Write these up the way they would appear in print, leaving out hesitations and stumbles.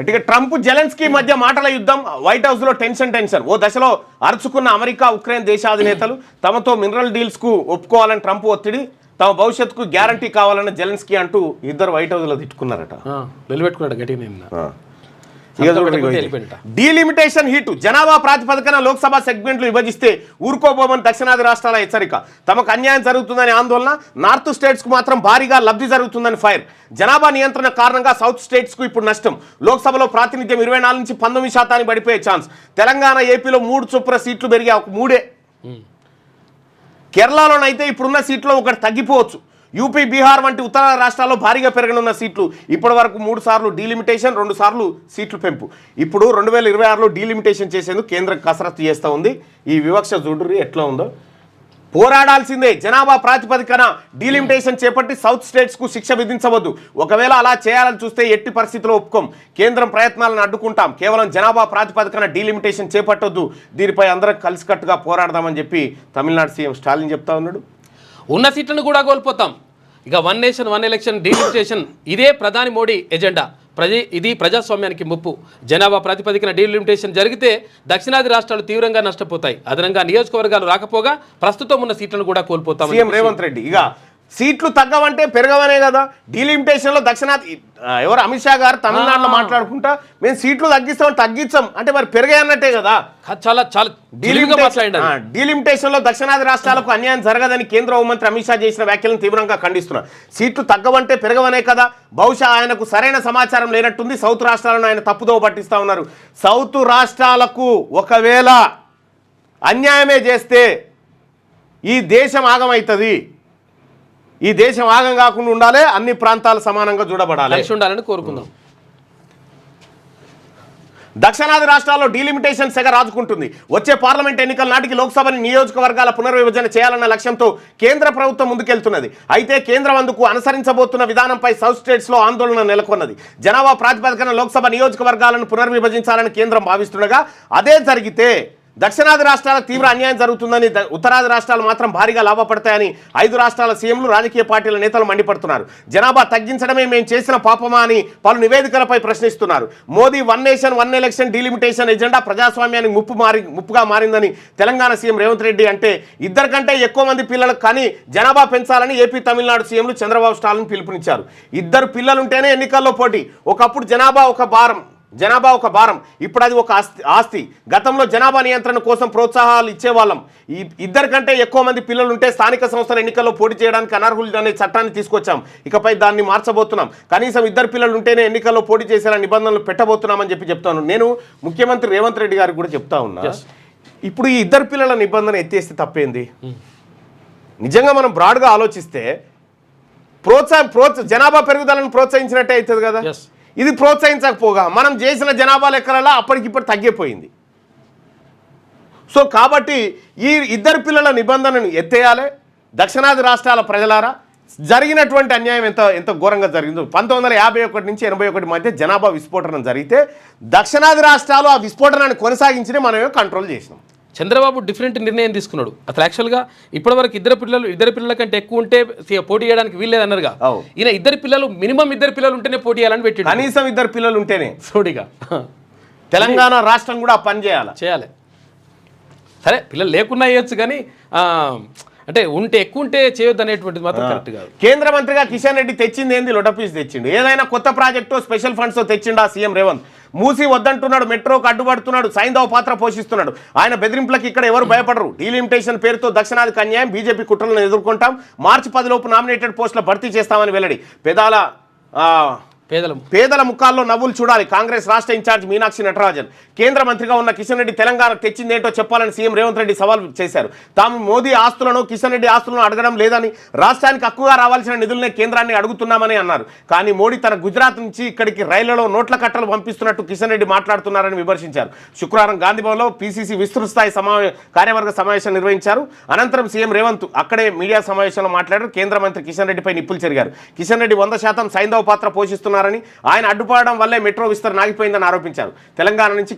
ఇక Trump Zelensky మధ్య మాటల యుద్ధం, వైట్ హౌస్ లో టెన్షన్. ఓ దశలో అరుచుకున్న అమెరికా ఉక్రెయిన్ దేశాధినేతలు తమతో మినరల్ డీల్స్ కు ఒప్పుకోవాలని ట్రంప్ ఒత్తిడి, తమ భవిష్యత్తుకు గ్యారంటీ కావాలన్న జెలెన్స్కీ అంటూ ఇద్దరు వైట్ హౌస్ లో తిట్టుకున్నారట. డీలిమిటేషన్ హీటు, జనాభా ప్రాతిపదికన లోక్సభ సెగ్మెంట్లు విభజిస్తే ఊరుకోబోమని దక్షిణాది రాష్ట్రాల హెచ్చరిక. తమకు అన్యాయం జరుగుతుందని ఆందోళన, నార్త్ స్టేట్స్ కు మాత్రం భారీగా లబ్ధి జరుగుతుందని ఫైర్. జనాభా నియంత్రణ కారణంగా సౌత్ స్టేట్స్ కు ఇప్పుడు నష్టం. లోక్సభలో ప్రాతినిధ్యం 24 నుంచి 19% పడిపోయే ఛాన్స్. తెలంగాణ, ఏపీలో 3 చొప్పున సీట్లు పెరిగే, ఒక 3. కేరళలోనైతే ఇప్పుడున్న సీట్లో ఒకటి తగ్గిపోవచ్చు. యూపీ, బీహార్ వంటి ఉత్తర రాష్ట్రాల్లో భారీగా పెరగనున్న సీట్లు. ఇప్పటి వరకు 3 సార్లు డీలిమిటేషన్, 2 సార్లు సీట్లు పెంపు. ఇప్పుడు 2026లో డీలిమిటేషన్ చేసేందుకు కేంద్రం కసరత్తు చేస్తూ ఉంది. ఈ వివక్ష చూడుర్రి ఎట్లా ఉందో. పోరాడాల్సిందే. జనాభా ప్రాతిపదికన డీలిమిటేషన్ చేపట్టి సౌత్ స్టేట్స్కు శిక్ష విధించవద్దు. ఒకవేళ అలా చేయాలని చూస్తే ఎట్టి పరిస్థితుల్లో ఒప్పుకోం. కేంద్రం ప్రయత్నాలను అడ్డుకుంటాం. కేవలం జనాభా ప్రాతిపదికన డీలిమిటేషన్ చేపట్టొద్దు. దీనిపై అందరం కలిసికట్టుగా పోరాడదామని చెప్పి తమిళనాడు సీఎం స్టాలిన్ చెప్తా ఉన్నాడు. ఉన్న సీట్లను కూడా కోల్పోతాం. ఇక 1 నేషన్ 1 ఎలక్షన్ డీలిమిటేషన్ ఇదే ప్రధాని మోడీ ఎజెండా. ఇది ప్రజాస్వామ్యానికి ముప్పు. జనాభా ప్రాతిపదికన డీలిమిటేషన్ జరిగితే దక్షిణాది రాష్ట్రాలు తీవ్రంగా నష్టపోతాయి. అదనంగా నియోజకవర్గాలు రాకపోగా ప్రస్తుతం ఉన్న సీట్లను కూడా కోల్పోతాం. సీఎం రేవంత్ రెడ్డి ఇక సీట్లు తగ్గవంటే పెరగవనే కదా. డీలిమిటేషన్లో దక్షిణాది ఎవరు అమిత్ షా గారు తమిళనాడులో మాట్లాడుకుంటా మేము సీట్లు తగ్గించాం అంటే మరి పెరిగాయి అన్నట్టే కదా. చాలా చాలా డీలిమిటేషన్లో దక్షిణాది రాష్ట్రాలకు అన్యాయం జరగదని కేంద్ర హోంమంత్రి అమిత్ షా చేసిన వ్యాఖ్యలను తీవ్రంగా ఖండిస్తున్నారు. సీట్లు తగ్గవంటే పెరగవనే కదా. బహుశా ఆయనకు సరైన సమాచారం లేనట్టుంది. సౌత్ రాష్ట్రాలను ఆయన తప్పుదోవ పట్టిస్తా ఉన్నారు. సౌత్ రాష్ట్రాలకు ఒకవేళ అన్యాయమే చేస్తే ఈ దేశం ఆగమవుతుంది. ఈ దేశం ఆగం కాకుండా ఉండాలి. అన్ని ప్రాంతాలు సమానంగా చూడబడాలి, ఉండాలని కోరుకుందాం. దక్షిణాది రాష్ట్రాల్లో డీలిమిటేషన్ సెగ రాజుకుంటుంది. వచ్చే పార్లమెంట్ ఎన్నికల నాటికి లోక్సభని నియోజకవర్గాల పునర్విభజన చేయాలన్న లక్ష్యంతో కేంద్ర ప్రభుత్వం ముందుకెళ్తున్నది. అయితే కేంద్రం అందుకు అనుసరించబోతున్న విధానంపై సౌత్ స్టేట్స్లో ఆందోళన నెలకొన్నది. జనాభా ప్రాతిపదికన లోక్సభ నియోజకవర్గాలను పునర్విభజించాలని కేంద్రం భావిస్తుండగా అదే జరిగితే దక్షిణాది రాష్ట్రాలకు తీవ్ర అన్యాయం జరుగుతుందని, ఉత్తరాది రాష్ట్రాలు మాత్రం భారీగా లాభపడతాయని 5 రాష్ట్రాల సీఎంలు, రాజకీయ పార్టీల నేతలు మండిపడుతున్నారు. జనాభా తగ్గించడమే మేము చేసిన పాపమా అని పలు నివేదికలపై ప్రశ్నిస్తున్నారు. Modi 1 nation 1 election delimitation agenda ప్రజాస్వామ్యానికి ముప్పుగా మారిందని తెలంగాణ సీఎం రేవంత్ రెడ్డి అంటే, 2 కంటే ఎక్కువ మంది పిల్లలకు కానీ జనాభా పెంచాలని ఏపీ, తమిళనాడు సీఎంలు చంద్రబాబు స్టాలిన్ పిలుపునిచ్చారు. 2 పిల్లలుంటేనే ఎన్నికల్లో పోటీ. ఒకప్పుడు జనాభా ఒక భారం, ఇప్పుడు అది ఒక ఆస్తి. గతంలో జనాభా నియంత్రణ కోసం ప్రోత్సాహాలు ఇచ్చేవాళ్ళం. 2 కంటే ఎక్కువ మంది పిల్లలు ఉంటే స్థానిక సంస్థల ఎన్నికల్లో పోటీ చేయడానికి అనర్హులు అనే చట్టాన్ని తీసుకొచ్చాం. ఇకపై దాన్ని మార్చబోతున్నాం. కనీసం 2 పిల్లలు ఉంటేనే ఎన్నికల్లో పోటీ చేసేలా నిబంధనలు పెట్టబోతున్నామని చెప్తాను. నేను ముఖ్యమంత్రి రేవంత్ రెడ్డి గారికి కూడా చెప్తా ఉన్నా, ఇప్పుడు ఈ 2 పిల్లల నిబంధన ఎత్తేస్తే తప్పేంది? నిజంగా మనం బ్రాడ్గా ఆలోచిస్తే జనాభా పెరుగుదలను ప్రోత్సహించినట్టే అవుతుంది కదా. ఇది ప్రోత్సహించకపోగా మనం చేసిన జనాభా లెక్కలలో అప్పటికిప్పుడు తగ్గిపోయింది. సో కాబట్టి ఈ 2 పిల్లల నిబంధనను ఎత్తేయాలి. దక్షిణాది రాష్ట్రాల ప్రజలారా, జరిగినటువంటి అన్యాయం ఎంత ఘోరంగా జరిగిందో. 1951 నుంచి 81 మధ్య జనాభా విస్ఫోటనం జరిగితే దక్షిణాది రాష్ట్రాలు ఆ విస్ఫోటనాన్ని కొనసాగించి మనమే కంట్రోల్ చేసినాం. చంద్రబాబు డిఫరెంట్ నిర్ణయం తీసుకున్నాడు. అసలు యాక్చువల్గా ఇప్పటివరకు 2 పిల్లల కంటే ఎక్కువ ఉంటే పోటీ చేయడానికి వీల్లేదన్నారుగా. ఈయన 2 పిల్లలు మినిమం 2 పిల్లలు ఉంటేనే పోటీ చేయాలని పెట్టి, కనీసం 2 పిల్లలు ఉంటేనే సోడిగా తెలంగాణ రాష్ట్రం కూడా పని చేయాలి. సరే పిల్లలు లేకున్నా చేయొచ్చు కానీ అంటే ఎక్కువ ఉంటే చేయొద్దు అనేటువంటిది మాత్రం కరెక్ట్ కాదు. కేంద్ర మంత్రిగా కిషన్ రెడ్డి తెచ్చింది ఏంది? లొటపీస్ తెచ్చిండు. ఏదైనా కొత్త ప్రాజెక్టు స్పెషల్ ఫండ్స్ తెచ్చిండా సీఎం రేవంత్? మూసి వద్దంటున్నాడు, మెట్రోకు అడ్డుపడుతున్నాడు, సైంధవ పాత్ర పోషిస్తున్నాడు. ఆయన బెదిరింపులకు ఇక్కడ ఎవరు భయపడరు. డీలిమిటేషన్ పేరుతో దక్షిణాదికి అన్యాయం, బీజేపీ కుట్రలను ఎదుర్కొంటాం, మార్చి 10 లోపు నామినేటెడ్ పోస్టుల భర్తీ చేస్తామని వెల్లడి. పేదల ముఖాల్లో నవ్వులు చూడాలి. కాంగ్రెస్ రాష్ట్ర ఇన్ఛార్జ్ మీనాక్షి నటరాజన్. కేంద్ర మంత్రిగా ఉన్న కిషన్ రెడ్డి తెలంగాణకు తెచ్చిందేంటో చెప్పాలని సీఎం రేవంత్ రెడ్డి సవాల్ చేశారు. తాము మోదీ ఆస్తులను, కిషన్ రెడ్డి ఆస్తులను అడగడం లేదని, రాష్ట్రానికి హక్కుగా రావాల్సిన నిధులనే కేంద్రాన్ని అడుగుతున్నామని అన్నారు. కానీ మోడీ తన గుజరాత్ నుంచి ఇక్కడికి రైళ్లలో నోట్ల కట్టలు పంపిస్తున్నట్టు కిషన్ రెడ్డి మాట్లాడుతున్నారని విమర్శించారు. శుక్రవారం గాంధీభవన్లో పీసీసీ విస్తృత స్థాయి కార్యవర్గ సమావేశం నిర్వహించారు. అనంతరం సీఎం రేవంత్ అక్కడే మీడియా సమావేశంలో మాట్లాడారు. కేంద్ర మంత్రి కిషన్ రెడ్డిపై నిప్పులు చెరిగారు. కిషన్ రెడ్డి 100% సైంధవ పాత్ర పోషిస్తున్న చేస్తున్నారని, ఆయన అడ్డుపడడం వల్లే మెట్రో విస్తరణ ఆగిపోయిందని ఆరోపించారు. తెలంగాణ నుంచి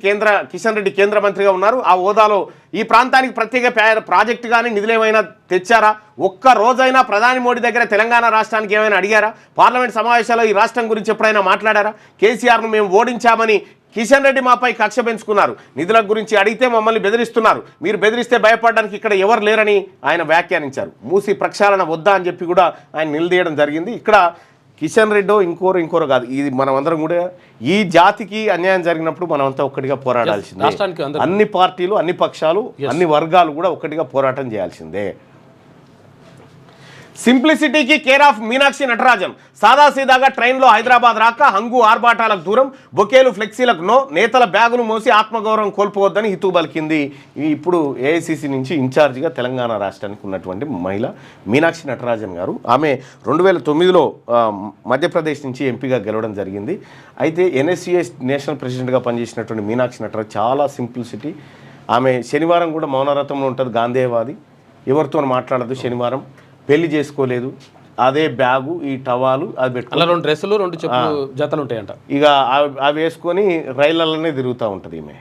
కిషన్ రెడ్డి కేంద్ర మంత్రిగా ఉన్నారు. ఆ హోదాలో ఈ ప్రాంతానికి ప్రత్యేక ప్రాజెక్టు కానీ నిధులేమైనా తెచ్చారా? ఒక్క రోజైనా ప్రధాని మోడీ దగ్గర తెలంగాణ రాష్ట్రానికి ఏమైనా అడిగారా? పార్లమెంట్ సమావేశాల్లో ఈ రాష్ట్రం గురించి ఎప్పుడైనా మాట్లాడారా? కేసీఆర్ను మేము ఓడించామని కిషన్ రెడ్డి మాపై కక్ష పెంచుకున్నారు. నిధుల గురించి అడిగితే మమ్మల్ని బెదిరిస్తున్నారు, మీరు బెదిరిస్తే భయపడడానికి ఇక్కడ ఎవరు లేరని ఆయన వ్యాఖ్యానించారు. మూసి ప్రక్షాళన వద్దా అని చెప్పి కూడా ఆయన నిలదీయడం జరిగింది. ఇక్కడ కిషన్ రెడ్డో ఇంకోరు కాదు, ఇది మనం అందరం కూడా ఈ జాతికి అన్యాయం జరిగినప్పుడు మనమంతా ఒక్కటిగా పోరాడాల్సిందే. అన్ని పార్టీలు, అన్ని పక్షాలు, అన్ని వర్గాలు కూడా ఒక్కటిగా పోరాటం చేయాల్సిందే. సింప్లిసిటీకి కేర్ ఆఫ్ మీనాక్షి నటరాజన్. సాదాసీదాగా ట్రైన్లో హైదరాబాద్ రాక హంగు ఆర్భాటాలకు దూరం, బొకేలు ఫ్లెక్సీలకు నో, నేతల బ్యాగులు మోసి ఆత్మగౌరవం కోల్పోవద్దని హితూ పలికింది. ఇప్పుడు ఏఐసిసి నుంచి ఇన్ఛార్జిగా తెలంగాణ రాష్ట్రానికి ఉన్నటువంటి మహిళ మీనాక్షి నటరాజన్ గారు. ఆమె 2009లో మధ్యప్రదేశ్ నుంచి ఎంపీగా గెలవడం జరిగింది. అయితే ఎన్ఎస్సిఎస్ నేషనల్ ప్రెసిడెంట్గా పనిచేసినటువంటి మీనాక్షి నటరాజన్ చాలా సింప్లిసిటీ. ఆమె శనివారం కూడా మౌనరథంలో ఉంటుంది, గాంధేయవాది, ఎవరితో మాట్లాడదు, శనివారం పెళ్లి చేసుకోలేదు, అదే బ్యాగు, ఈ టవాలు అది పెట్టుకుని 2 డ్రెస్సులు 2 చెప్పులు జతలు ఉంటాయంట. ఇక అవి వేసుకొని రైళ్లలోనే తిరుగుతూ ఉంటుంది. ఈమె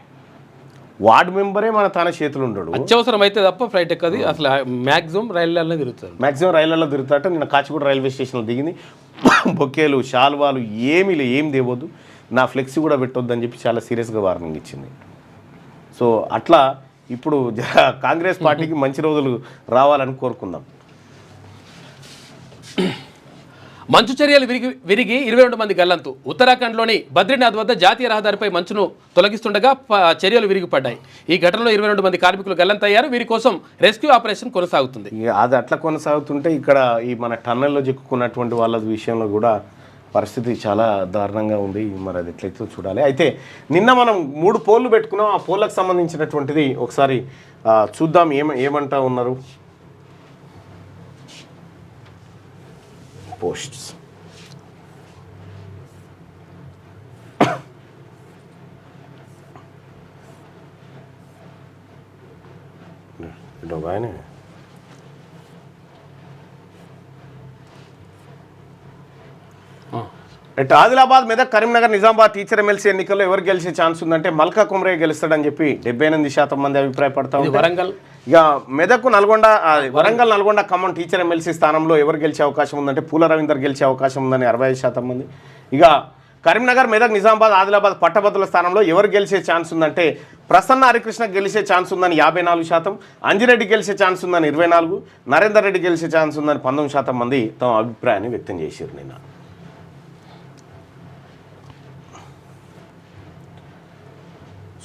వార్డు మెంబరే మన తన చేతులు ఉండడు, అత్యవసరం అయితే తప్ప ఫ్లైట్ ఎక్కది, అసలు మ్యాక్సిమం రైళ్లలోనే తిరుగుతారు. మ్యాక్సిమం రైళ్లలో తిరుగుతాట. నిన్న కాచిగూడ రైల్వే స్టేషన్లో దిగింది. బొకేలు, శాల్వాలు ఏం దేవద్దు, నా ఫ్లెక్సీ కూడా పెట్టొద్దు అని చెప్పి చాలా సీరియస్గా వార్నింగ్ ఇచ్చింది. సో అట్లా ఇప్పుడు కాంగ్రెస్ పార్టీకి మంచి రోజులు రావాలని కోరుకుందాం. మంచు చర్యలు విరిగి 22 మంది గల్లంతు. ఉత్తరాఖండ్లోని బద్రీనాథ్ వద్ద జాతీయ రహదారిపై మంచును తొలగిస్తుండగా చర్యలు విరిగిపడ్డాయి. ఈ ఘటనలో 22 మంది కార్మికులు గల్లంతయ్యారు. వీరి కోసం రెస్క్యూ ఆపరేషన్ కొనసాగుతుంది. అది అట్లా కొనసాగుతుంటే ఇక్కడ ఈ మన టన్నెల్లో చిక్కుకున్నటువంటి వాళ్ళ విషయంలో కూడా పరిస్థితి చాలా దారుణంగా ఉంది. మరి అది ఎట్లయితే చూడాలి. అయితే నిన్న మనం 3 పోల్లు పెట్టుకున్నాం. ఆ పోల్లకు సంబంధించినటువంటిది ఒకసారి చూద్దాం ఏమంటా ఉన్నారు పోస్ట్స్. బాగానే ఆదిలాబాద్, మెదక్, కరీంనగర్, నిజామాబాద్ టీచర్ ఎమ్మెల్సీ ఎన్నికల్లో ఎవరు గెలిచే ఛాన్స్ ఉందంటే మల్కా కుమరయ్య గెలుస్తాడని చెప్పి 78% మంది అభిప్రాయపడతా ఉంటారు. వరంగల్, ఇక మెదక్, వరంగల్, నల్గొండ, ఖమ్మం టీచర్ ఎమ్మెల్సీ స్థానంలో ఎవరు గెలిచే అవకాశం ఉందంటే పూల రవీందర్ గెలిచే అవకాశం ఉందని 65% మంది. ఇక కరీంనగర్, మెదక్, నిజామాబాద్, ఆదిలాబాద్ పట్టభద్రుల స్థానంలో ఎవరు గెలిచే ఛాన్స్ ఉందంటే ప్రసన్న హరికృష్ణ గెలిచే ఛాన్స్ ఉందని 54%, అంజిరెడ్డి గెలిచే ఛాన్స్ ఉందని 24%, నరేందర్ రెడ్డి గెలిచే ఛాన్స్ ఉందని 19% మంది తమ అభిప్రాయాన్ని వ్యక్తం చేశారు నిన్న.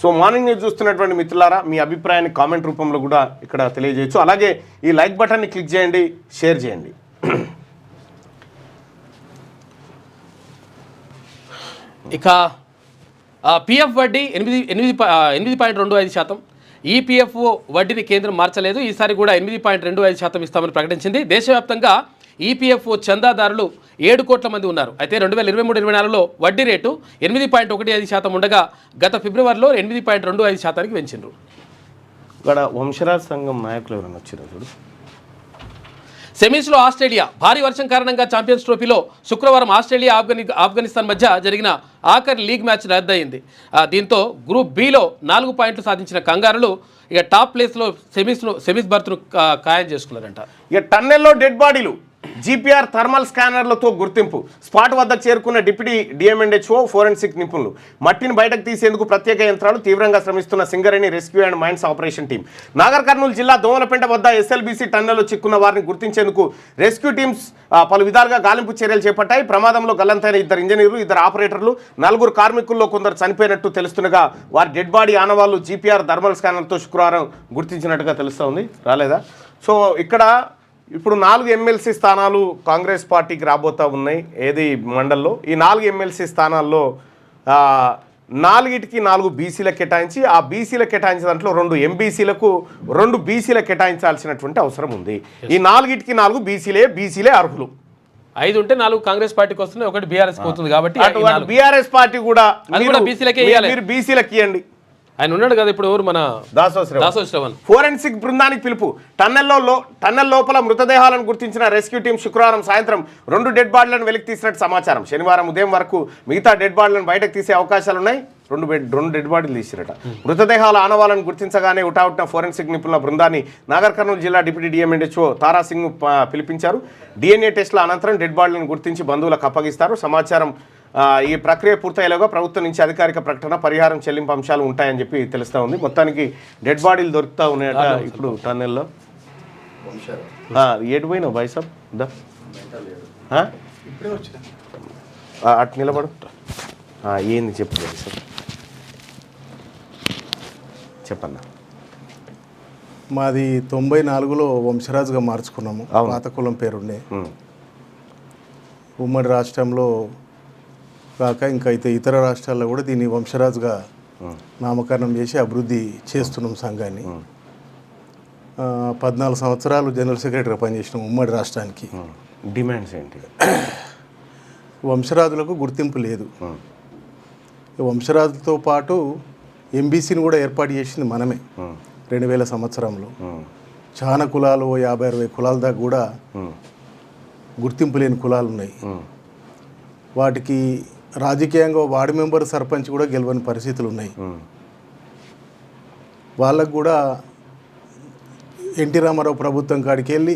సో మార్నింగ్ న్యూస్ చూస్తున్నటువంటి మిత్రులారా, మీ అభిప్రాయాన్ని కామెంట్ రూపంలో కూడా ఇక్కడ తెలియజేయచ్చు. అలాగే ఈ లైక్ బటన్ని క్లిక్ చేయండి, షేర్ చేయండి. ఇక పిఎఫ్ వడ్డీ 8.25%. ఈపీఎఫ్ఓ వడ్డీని కేంద్రం మార్చలేదు. ఈసారి కూడా 8.25% ఇస్తామని ప్రకటించింది. దేశవ్యాప్తంగా ఈపీఎఫ్ఓ చందాదారులు 7 కోట్ల మంది ఉన్నారు. అయితే 2023-24లో వడ్డీ రేటు 8.15% ఉండగా గత ఫిబ్రవరిలో 8.25%కి పెంచిండ్రు. ఇక్కడ వంశరాజ్ సంఘం నాయకులు ఎవరైనా వచ్చారు చూడు. సెమీస్లో ఆస్ట్రేలియా భారీ వర్షం కారణంగా ఛాంపియన్స్ ట్రోఫీలో శుక్రవారం ఆస్ట్రేలియా ఆఫ్ఘనిస్తాన్ మధ్య జరిగిన ఆఖరి లీగ్ మ్యాచ్ రద్దయింది. దీంతో గ్రూప్ బిలో 4 పాయింట్లు సాధించిన కంగారులు ఇక టాప్ ప్లేస్లో సెమీస్ బర్త్ను ఖాయం చేసుకున్నారంట. ఇక టన్నెల్లో డెడ్ బాడీలు, జీపీఆర్ థర్మల్ స్కానర్లతో గుర్తింపు. స్పాట్ వద్దకు చేరుకున్న డిప్యూటీ డిఎంఎండ్హెచ్ఓ, ఫోరెన్సిక్ నిపుణులు. మట్టిని బయటకు తీసేందుకు ప్రత్యేక యంత్రాలు, తీవ్రంగా శ్రమిస్తున్న Singareni rescue and mines operation team. Nagar Kurnool జిల్లా దోమలపెంట వద్ద ఎస్ఎల్బీసీ టన్నెల్లో చిక్కున్న వారిని గుర్తించేందుకు రెస్క్యూ టీమ్స్ పలు విధాలుగా గాలింపు చర్యలు చేపట్టాయి. ప్రమాదంలో గల్లంతైన 2 ఇంజనీర్లు, 2 ఆపరేటర్లు, 4 కార్మికుల్లో కొందరు చనిపోయినట్టు తెలుస్తుండగా వారి డెడ్ బాడీ ఆనవాళ్లు జీపీఆర్ థర్మల్ స్కానర్తో శుక్రవారం గుర్తించినట్టుగా తెలుస్తూ ఉంది. రాలేదా? సో ఇక్కడ ఇప్పుడు 4 ఎమ్మెల్సీ స్థానాలు కాంగ్రెస్ పార్టీకి రాబోతూ ఉన్నాయి. ఏది మండల్లో ఈ 4 ఎమ్మెల్సీ స్థానాల్లో 4కి 4 బీసీలకు కేటాయించి, ఆ బీసీలకు కేటాయించిన దాంట్లో 2 ఎంబీసీలకు 2 బీసీలకు కేటాయించాల్సినటువంటి అవసరం ఉంది. ఈ 4కి 4 బీసీలే అర్హులు. 5 ఉంటే 4 కాంగ్రెస్ పార్టీకి వస్తున్నాయి, 1 బీఆర్ఎస్ పోతుంది. కాబట్టి బీఆర్ఎస్ పార్టీ కూడా బీసీలకే మీరు బీసీలకు ఇవ్వండి. ఆయన ఉన్నాడు కదా ఇప్పుడు ఎవరు మన దాసోశ్రవణ్ దాసోశ్రవణ్ ఫోరెన్సిక్ బృందానికి పిలుపు. టన్నెల్ లోపల మృతదేహాలను గుర్తించిన రెస్క్యూ టీం శుక్రవారం సాయంత్రం 2 డెడ్ బాడీలను వెలికి తీసినట్టు సమాచారం. శనివారం ఉదయం వరకు మిగతా డెడ్ బాడీలను బయటకు తీసే అవకాశాలున్నాయి. 2 డెడ్ బాడీలు తీసిరట. మృతదేహాల ఆనవాలను గుర్తించగానే ఉటావుట్టిన ఫోరెన్సిక్ నిపుణుల బృందాన్ని నాగర్ కర్నూలు జిల్లా డిప్యూటీ డిఎంఎన్హెచ్ఓ తారాసింగ్ పిలిపించారు. DNA టెస్టుల అనంతరం డెడ్ బాడీలను గుర్తించి బంధువులకు అప్పగిస్తారు. సమాచారం ఈ ప్రక్రియ పూర్తయ్యేలోగా ప్రభుత్వం నుంచి అధికారిక ప్రకటన, పరిహారం చెల్లింపు అంశాలు ఉంటాయని చెప్పి తెలుస్తూ ఉంది. మొత్తానికి డెడ్ బాడీలు దొరుకుతూ ఉన్నాయట ఇప్పుడు టన్నెల్లో. ఏడు పోయినావు బాయ్ సాబ్ దా అటు నిలబడు. ఏంది చెప్పు బాయ్ సాబ్ చెప్పన్నా. మాది 94లో వంశరాజుగా మార్చుకున్నాము. పాత కులం పేరుండే. ఉమ్మడి రాష్ట్రంలో కాక ఇంకా అయితే ఇతర రాష్ట్రాల్లో కూడా దీన్ని వంశరాజుగా నామకరణం చేసి అభివృద్ధి చేస్తున్నాం సంఘాన్ని. 14 సంవత్సరాలు జనరల్ సెక్రటరీగా పనిచేసినాం ఉమ్మడి రాష్ట్రానికి. డిమాండ్స్ ఏంటి? వంశరాజులకు గుర్తింపు లేదు. వంశరాజులతో పాటు ఎంబీసీని కూడా ఏర్పాటు చేసింది మనమే 2000 సంవత్సరంలో. చాలా కులాలు 50-60 కులాల దాకా కూడా గుర్తింపు లేని కులాలు ఉన్నాయి. వాటికి రాజకీయంగా వార్డు మెంబర్, సర్పంచ్ కూడా గెలవని పరిస్థితులు ఉన్నాయి. వాళ్ళకు కూడా ఎన్టీ రామారావు ప్రభుత్వం కాడికి వెళ్ళి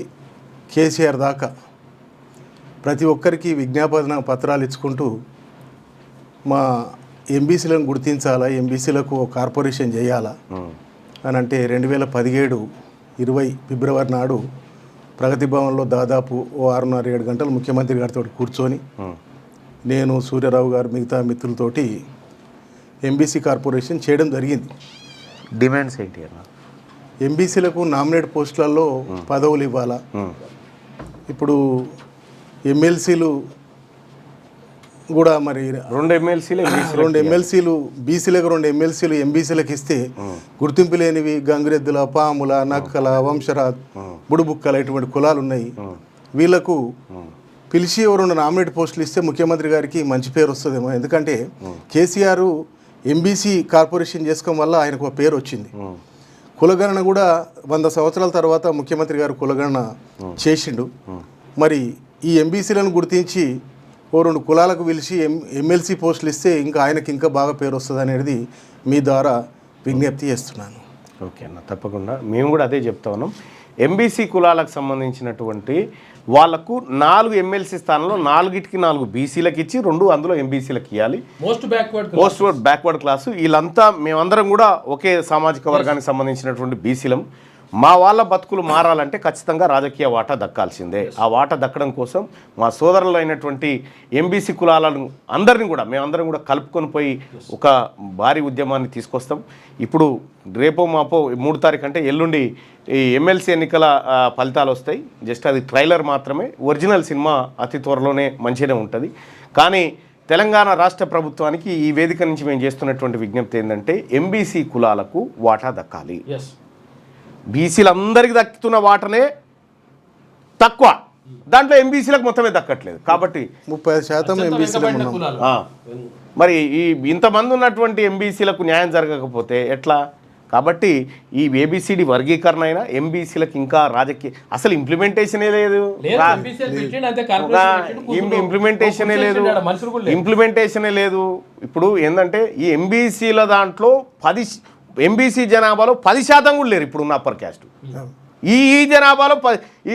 కేసీఆర్ దాకా ప్రతి ఒక్కరికి విజ్ఞాపన పత్రాలు ఇచ్చుకుంటూ మా ఎంబీసీలను గుర్తించాలా, ఎంబీసీలకు కార్పొరేషన్ చేయాలా అని అంటే 2017 ఫిబ్రవరి నాడు ప్రగతి భవన్లో దాదాపు 6:30-7 గంటలు ముఖ్యమంత్రి గారితో కూర్చొని నేను, సూర్యారావు గారు, మిగతా మిత్రులతోటి ఎంబీసీ కార్పొరేషన్ చేయడం జరిగింది. డిమాండ్స్ ఏంటి అన్న? ఎంబీసీలకు నామినేట్ పోస్టులలో పదవులు ఇవ్వాలా. ఇప్పుడు ఎమ్మెల్సీలు కూడా మరి 2 ఎమ్మెల్సీలు బీసీలకు, 2 ఎమ్మెల్సీలు ఎంబీసీలకు ఇస్తే గుర్తింపు లేనివి గంగిరెద్దుల, పాముల, నక్కల, వంశరాజ్, బుడుబుక్కల ఇటువంటి కులాలు ఉన్నాయి. వీళ్లకు పిలిచి 2 నామినేట్ పోస్టులు ఇస్తే ముఖ్యమంత్రి గారికి మంచి పేరు వస్తుందేమో. ఎందుకంటే కేసీఆర్ ఎంబీసీ కార్పొరేషన్ చేసుకోవడం వల్ల ఆయనకు ఒక పేరు వచ్చింది. కులగణన కూడా 100 సంవత్సరాల తర్వాత ముఖ్యమంత్రి గారు కులగణన చేసిండు. మరి ఈ ఎంబీసీలను గుర్తించి 2 కులాలకు పిలిచి ఎమ్మెల్సీ పోస్టులు ఇస్తే ఇంకా ఆయనకి ఇంకా బాగా పేరు వస్తుంది అనేది మీ ద్వారా విజ్ఞప్తి చేస్తున్నాను. ఓకే అన్న, తప్పకుండా మేము కూడా అదే చెప్తా ఉన్నాం. ఎంబీసీ కులాలకు సంబంధించినటువంటి వాళ్లకు 4 ఎమ్మెల్సీ స్థానంలో 4 బీసీలకు ఇచ్చి 2 అందులో ఎంబీసీలకు ఇవ్వాలి. Most backward class. వీళ్ళంతా మేమందరం కూడా ఒకే సామాజిక వర్గానికి సంబంధించినటువంటి బీసీలం. మా వాళ్ళ బతుకులు మారాలంటే ఖచ్చితంగా రాజకీయ వాటా దక్కాల్సిందే. ఆ వాటా దక్కడం కోసం మా సోదరులు అయినటువంటి ఎంబీసీ కులాలను మేమందరం కూడా కలుపుకొని పోయి ఒక భారీ ఉద్యమాన్ని తీసుకొస్తాం. ఇప్పుడు రేపో మాపో 3 తారీఖు అంటే ఎల్లుండి ఈ ఎమ్మెల్సీ ఎన్నికల ఫలితాలు వస్తాయి. జస్ట్ అది ట్రైలర్ మాత్రమే. ఒరిజినల్ సినిమా అతి త్వరలోనే మంచిగానే ఉంటుంది. కానీ తెలంగాణ రాష్ట్ర ప్రభుత్వానికి ఈ వేదిక నుంచి మేము చేస్తున్నటువంటి విజ్ఞప్తి ఏంటంటే ఎంబీసీ కులాలకు వాటా దక్కాలి. బీసీలందరికీ దక్కుతున్న వాటనే తక్కువ, దాంట్లో ఎంబీసీలకు మొత్తమే దక్కట్లేదు. కాబట్టి 30% ఎంబీసీలు ఉన్నాం. మరి ఈ ఇంతమంది ఉన్నటువంటి ఎంబీసీలకు న్యాయం జరగకపోతే ఎట్లా? కాబట్టి ఈ ఏబిసిడి వర్గీకరణ అయినా ఎంబీసీలకు ఇంకా రాజకీయ అసలు ఇంప్లిమెంటేషనే లేదు. ఇంప్లిమెంటేషనే లేదు. ఇప్పుడు ఏంటంటే ఈ ఎంబీసీల దాంట్లో ఎంబీసీ జనాభాలో 10% కూడా లేరు ఇప్పుడు ఉన్న అప్పర్ క్యాస్ట్. ఈ జనాభాలో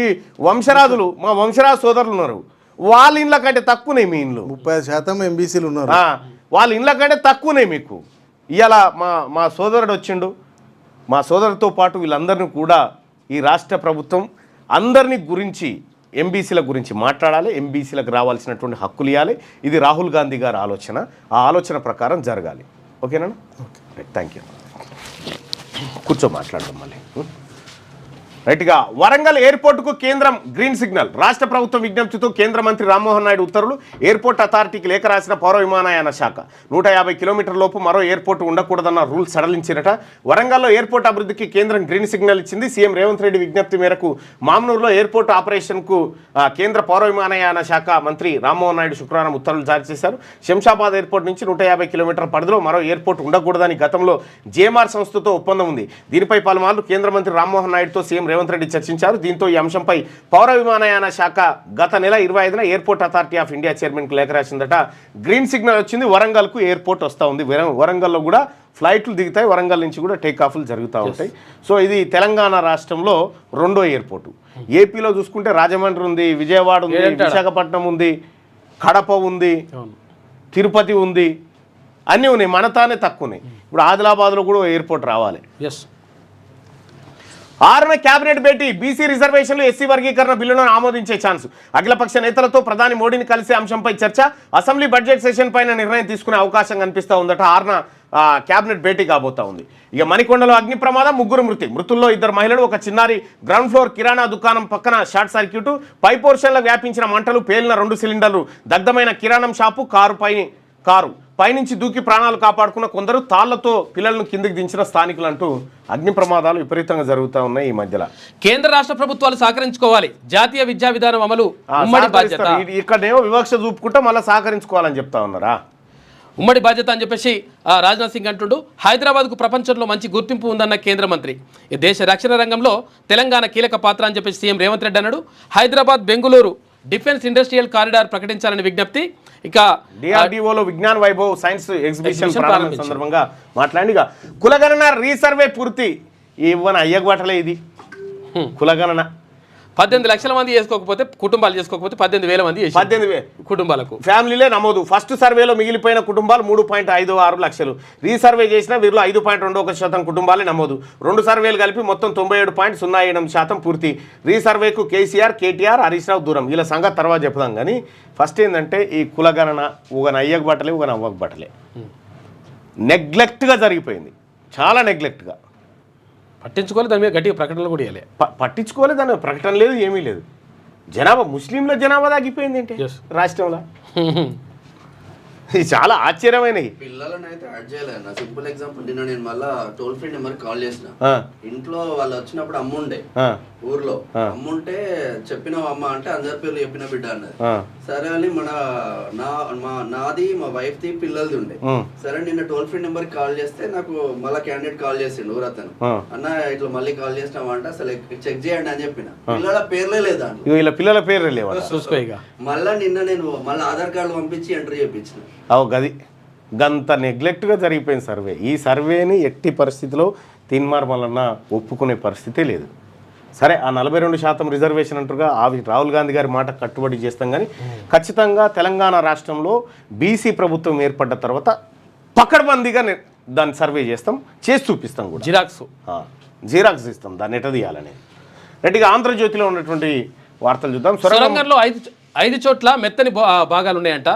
ఈ వంశరాజులు, మా వంశరాజు సోదరులు ఉన్నారు, వాళ్ళ ఇండ్ల కంటే తక్కువనే మీ ఇండ్లు. 30% ఎంబీసీలు ఉన్నారు, వాళ్ళ ఇండ్ల కంటే తక్కువనే మీకు. ఇవాళ మా సోదరుడు వచ్చిండు, మా సోదరుడితో పాటు వీళ్ళందరినీ కూడా ఈ రాష్ట్ర ప్రభుత్వం అందరినీ గురించి ఎంబీసీల గురించి మాట్లాడాలి, ఎంబీసీలకు రావాల్సినటువంటి హక్కులు ఇవ్వాలి. ఇది రాహుల్ గాంధీ గారి ఆలోచన. ఆ ఆలోచన ప్రకారం జరగాలి. ఓకేనా? Thank you. కూర్చో మాట్లాడదాం మళ్ళీ. రైట్గా వరంగల్ ఎయిర్పోర్టుకు కేంద్రం గ్రీన్ సిగ్నల్. రాష్ట్ర ప్రభుత్వం విజ్ఞప్తితో కేంద్ర మంత్రి రామ్మోహన్ నాయుడు ఉత్తర్వులు. ఎయిర్పోర్ట్ అథారిటీకి లేఖ రాసిన పౌర విమానయాన శాఖ. 150 కిలోమీటర్ల లోపు మరో ఎయిర్పోర్టు ఉండకూడదన్న రూల్ సడలించినట. వరంగల్లో ఎయిర్పోర్ట్ అభివృద్ధికి కేంద్రం గ్రీన్ సిగ్నల్ ఇచ్చింది. సీఎం రేవంత్ రెడ్డి విజ్ఞప్తి మేరకు మామ్నూరులో ఎయిర్పోర్ట్ ఆపరేషన్కు కేంద్ర పౌర విమానయాన శాఖ మంత్రి రామ్మోహన్ నాయుడు శుక్రవారం ఉత్తర్వులు జారీ చేశారు. శంషాబాద్ ఎయిర్పోర్ట్ నుంచి 150 కిలోమీటర్ల పరిధిలో మరో ఎయిర్పోర్ట్ ఉండకూడదని గతంలో జేఎంఆర్ సంస్థతో ఒప్పందం ఉంది. దీనిపై పలుమార్లు కేంద్ర మంత్రి రామ్మోహన్ నాయుడుతో సీఎం రేవంత్ రెడ్డి చర్చించారు. దీంతో ఈ అంశంపై పౌర విమానయాన శాఖ గత నెల 25న ఎయిర్పోర్ట్ అథారిటీ ఆఫ్ ఇండియా చైర్మన్కు లేఖ రాసిందట. గ్రీన్ సిగ్నల్ వచ్చింది. వరంగల్కు ఎయిర్పోర్ట్ వస్తూ ఉంది. వరంగల్లో కూడా ఫ్లైట్లు దిగుతాయి. వరంగల్ నుంచి కూడా టేక్ ఆఫ్లు జరుగుతూ ఉంటాయి. సో ఇది తెలంగాణ రాష్ట్రంలో రెండో ఎయిర్పోర్టు. ఏపీలో చూసుకుంటే రాజమండ్రి ఉంది, విజయవాడ ఉంది, విశాఖపట్నం ఉంది, కడప ఉంది, తిరుపతి ఉంది, అన్నీ ఉన్నాయి. మనతానే తక్కువ ఉన్నాయి. ఇప్పుడు ఆదిలాబాద్లో కూడా ఎయిర్పోర్ట్ రావాలి. ఎస్ 6న కేబినెట్ భేటీ. బీసీ రిజర్వేషన్లు, ఎస్సీ వర్గీకరణ బిల్లును ఆమోదించే ఛాన్స్. అఖిలపక్ష నేతలతో ప్రధాని మోడీని కలిసే అంశంపై చర్చ. అసెంబ్లీ బడ్జెట్ సెషన్ పైన నిర్ణయం తీసుకునే అవకాశం కనిపిస్తూ ఉందట. 6న కేబినెట్ భేటీ కాబోతా ఉంది. ఇక మణికొండలో అగ్ని ప్రమాదం, 3 మృతి. మృతుల్లో 2 మహిళలు, ఒక చిన్నారి. గ్రౌండ్ ఫ్లోర్ కిరాణా దుకాణం పక్కన షార్ట్ సర్క్యూట్. పై పోర్షన్లో వ్యాపించిన మంటలు, పేలిన 2 సిలిండర్లు, దగ్ధమైన కిరాణం షాపు, కారు పైనుంచి దూకి ప్రాణాలు కాపాడుకున్న కొందరు, తాళ్లతో పిల్లలను కిందికి దించిన స్థానికులు అంటూ అగ్ని ప్రమాదాలు విపరీతంగా జరుగుతూ ఉన్నాయి ఈ మధ్యలో. కేంద్ర రాష్ట్ర ప్రభుత్వాలు సహకరించుకోవాలి. జాతీయ విద్యా విధానం అమలు ఉమ్మడి బాధ్యత. ఇక్కడేమో వివక్ష చూపుకుంటా మళ్ళీ సహకరించుకోవాలని చెప్తా ఉన్నారా? ఉమ్మడి బాధ్యత అని చెప్పేసి రాజ్నాథ్ సింగ్ అంటుండు. హైదరాబాద్కు ప్రపంచంలో మంచి గుర్తింపు ఉందన్న కేంద్ర మంత్రి. ఈ దేశ రక్షణ రంగంలో తెలంగాణ కీలక పాత్ర అని చెప్పేసి సీఎం రేవంత్ రెడ్డి అన్నాడు. Hyderabad Bengaluru defence industrial corridor ప్రకటించాలని విజ్ఞప్తి. ఇక డిఆర్డిఓలో విజ్ఞాన్ వైభవ్ సైన్స్ ఎగ్జిబిషన్ ప్రారంభం సందర్భంగా మాట్లాడి కులగణన రీసర్వే పూర్తి. ఇవ్వని అయ్యగబట్టలే ఇది కులగణన. 18 లక్షల మంది చేసుకోకపోతే, కుటుంబాలు చేసుకోకపోతే 18,000 మంది 18,000 కుటుంబాలకు ఫ్యామిలీలే నమోదు. ఫస్ట్ సర్వేలో మిగిలిపోయిన కుటుంబాలు 3.56 లక్షలు. రీసర్వే చేసిన వీరిలో 5.21% కుటుంబాలే నమోదు. 2 సర్వేలు కలిపి మొత్తం 97.07% పూర్తి. రీసర్వేకు కేసీఆర్, కేటీఆర్, హరీష్ రావు దూరం. వీళ్ళ సంగతి తర్వాత చెప్దాం. కానీ ఫస్ట్ ఏంటంటే ఈ కులగణన ఊగన అయ్యకు బట్టలే, ఊగన అవ్వకు బట్టలే. నెగ్లెక్ట్గా జరిగిపోయింది, చాలా నెగ్లెక్ట్గా. పట్టించుకోవాలి. దాని మీద గట్టిగా ప్రకటనలు కూడా ఇవ్వాలి. పట్టించుకోలేదు. దాని ప్రకటన లేదు, ఏమీ లేదు. జనాభా ముస్లింల జనాభా తగ్గిపోయింది ఏంటి రాష్ట్రంలో. ఇది చాలా ఆశ్చర్యమైనవి. పిల్లలను అయితే యాడ్ చేయలేదు. సింపుల్ ఎగ్జాంపుల్, నిన్న నేను మళ్ళా టోల్ ఫ్రీ నెంబర్ కాల్ చేసిన. ఇంట్లో వాళ్ళు వచ్చినప్పుడు అమ్ముండే, ఊర్లో అమ్ముంటే చెప్పినావు అమ్మ అంటే అందరి పేర్లు చెప్పిన బిడ్డ అన్నది. సరే అని నాది మా వైఫ్ ది పిల్లలది ఉండే. సరే నిన్న టోల్ ఫ్రీ నెంబర్ కాల్ చేస్తే నాకు మళ్ళీ క్యాండిడేట్ కాల్ చేసిండు ఊరతను. అన్న ఇట్లా మళ్ళీ కాల్ చేసినావా అంటే అసలు చెక్ చేయండి అని చెప్పిన. పిల్లల పేర్లే లేదా, పిల్లల పేర్లే లేవా. మళ్ళా నిన్న నేను మళ్ళీ ఆధార్ కార్డు పంపించి ఎంట్రీ చేయించిన. గది గంత నెగ్లెక్ట్గా జరిగిపోయింది సర్వే. ఈ సర్వేని ఎట్టి పరిస్థితిలో తీన్మార్ మల్లన్న ఒప్పుకునే పరిస్థితే లేదు. సరే ఆ 42% రిజర్వేషన్ అంటారుగా, అవి రాహుల్ గాంధీ గారి మాట కట్టుబడి చేస్తాం. కానీ ఖచ్చితంగా తెలంగాణ రాష్ట్రంలో బీసీ ప్రభుత్వం ఏర్పడ్డ తర్వాత పకడ్బందీగా దాన్ని సర్వే చేస్తాం, చేసి చూపిస్తాం కూడా. జిరాక్స్ ఇస్తాం దాన్ని ఎట తీయాలని. రెడ్డిగా ఆంధ్రజ్యోతిలో ఉన్నటువంటి వార్తలు చూద్దాం. సొరంగంలో 5 చోట్ల మెత్తని భాగాలు ఉన్నాయంట.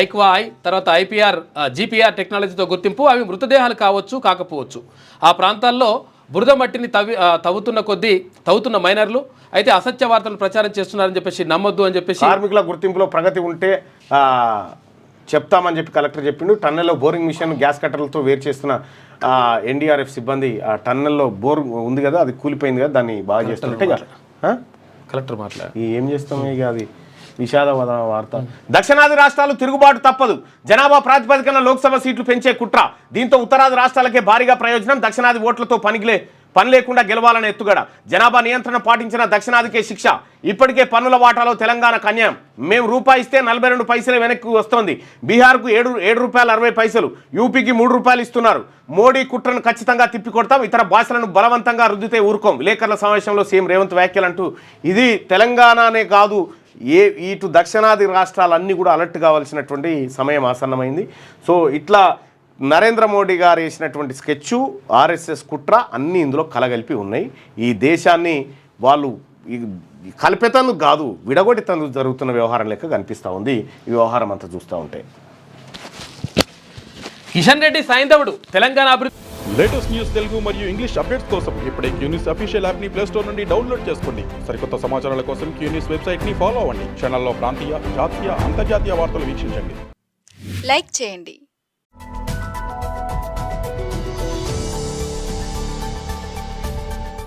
ఐక్వాఐ, తర్వాత ఐపీఆర్, జీపీఆర్ టెక్నాలజీతో గుర్తింపు. అవి మృతదేహాలు కావచ్చు, కాకపోవచ్చు. ఆ ప్రాంతాల్లో బురద మట్టిని తవ్వుతున్న మైనర్లు అయితే అసత్య వార్తలు ప్రచారం చేస్తున్నారని చెప్పేసి నమ్మొద్దు అని చెప్పేసి. కార్మికుల గుర్తింపులో ప్రగతి ఉంటే చెప్తామని చెప్పి కలెక్టర్ చెప్పిండు. టన్నెల్లో బోరింగ్ మిషన్, గ్యాస్ కట్టర్లతో వేరు చేస్తున్న ఎన్డీఆర్ఎఫ్ సిబ్బంది ఆ టన్నెల్లో బోర్ ఉంది కదా, అది కూలిపోయింది కదా, దాన్ని బాగా చేస్తున్నట్టే కలెక్టర్ మాట్లాడారు. ఏం చేస్తాం ఇక, అది విషాదవద వార్త. దక్షిణాది రాష్ట్రాలు తిరుగుబాటు తప్పదు. జనాభా ప్రాతిపదికన లోక్సభ సీట్లు పెంచే కుట్ర. దీంతో ఉత్తరాది రాష్ట్రాలకే భారీగా ప్రయోజనం. దక్షిణాది ఓట్లతో పని లేకుండా గెలవాలనే ఎత్తుగడ. జనాభా నియంత్రణ పాటించిన దక్షిణాదికే శిక్ష. ఇప్పటికే పన్నుల వాటాలో తెలంగాణకు అన్యాయం. మేము రూపాయి ఇస్తే 42 పైసలు వెనక్కి వస్తోంది. బీహార్కు 7 రూపాయలు 60 పైసలు, యూపీకి 3 రూపాయలు ఇస్తున్నారు. మోడీ కుట్రను ఖచ్చితంగా తిప్పికొడతాం. ఇతర భాషలను బలవంతంగా రుద్దితే ఊరుకోం. విలేకరుల సమావేశంలో సీఎం రేవంత్ వ్యాఖ్యలంటూ ఇది తెలంగాణనే కాదు, ఇటు దక్షిణాది రాష్ట్రాలన్నీ కూడా అలర్ట్ కావాల్సినటువంటి సమయం ఆసన్నమైంది. సో ఇట్లా నరేంద్ర మోడీ గారు వేసినటువంటి స్కెచ్, ఆర్ఎస్ఎస్ కుట్ర అన్నీ ఇందులో కలగలిపి ఉన్నాయి. ఈ దేశాన్ని వాళ్ళు కలిపేతందుకు కాదు, విడగొట్టేతందుకు జరుగుతున్న వ్యవహారం లెక్క కనిపిస్తూ ఉంది ఈ వ్యవహారం అంతా చూస్తూ ఉంటే. కిషన్ రెడ్డి సైంధవుడు తెలంగాణ అభివృద్ధి లేటెస్ట్ న్యూస్ తెలుగు మరియు ఇంగ్లీష్ అప్డేట్స్ కోసం ఇప్పుడే క్యూన్యూస్ అఫీషియల్ యాప్ ని ప్లే స్టోర్ నుండి డౌన్లోడ్ చేసుకోండి. సరికొత్త సమాచారాల కోసం క్యూన్యూస్ వెబ్సైట్ ని ఫాలో అవ్వండి. ఛానల్లో ప్రాంతీయ, జాతీయ, అంతర్జాతీయ వార్తలు వీక్షించండి. లైక్ చేయండి.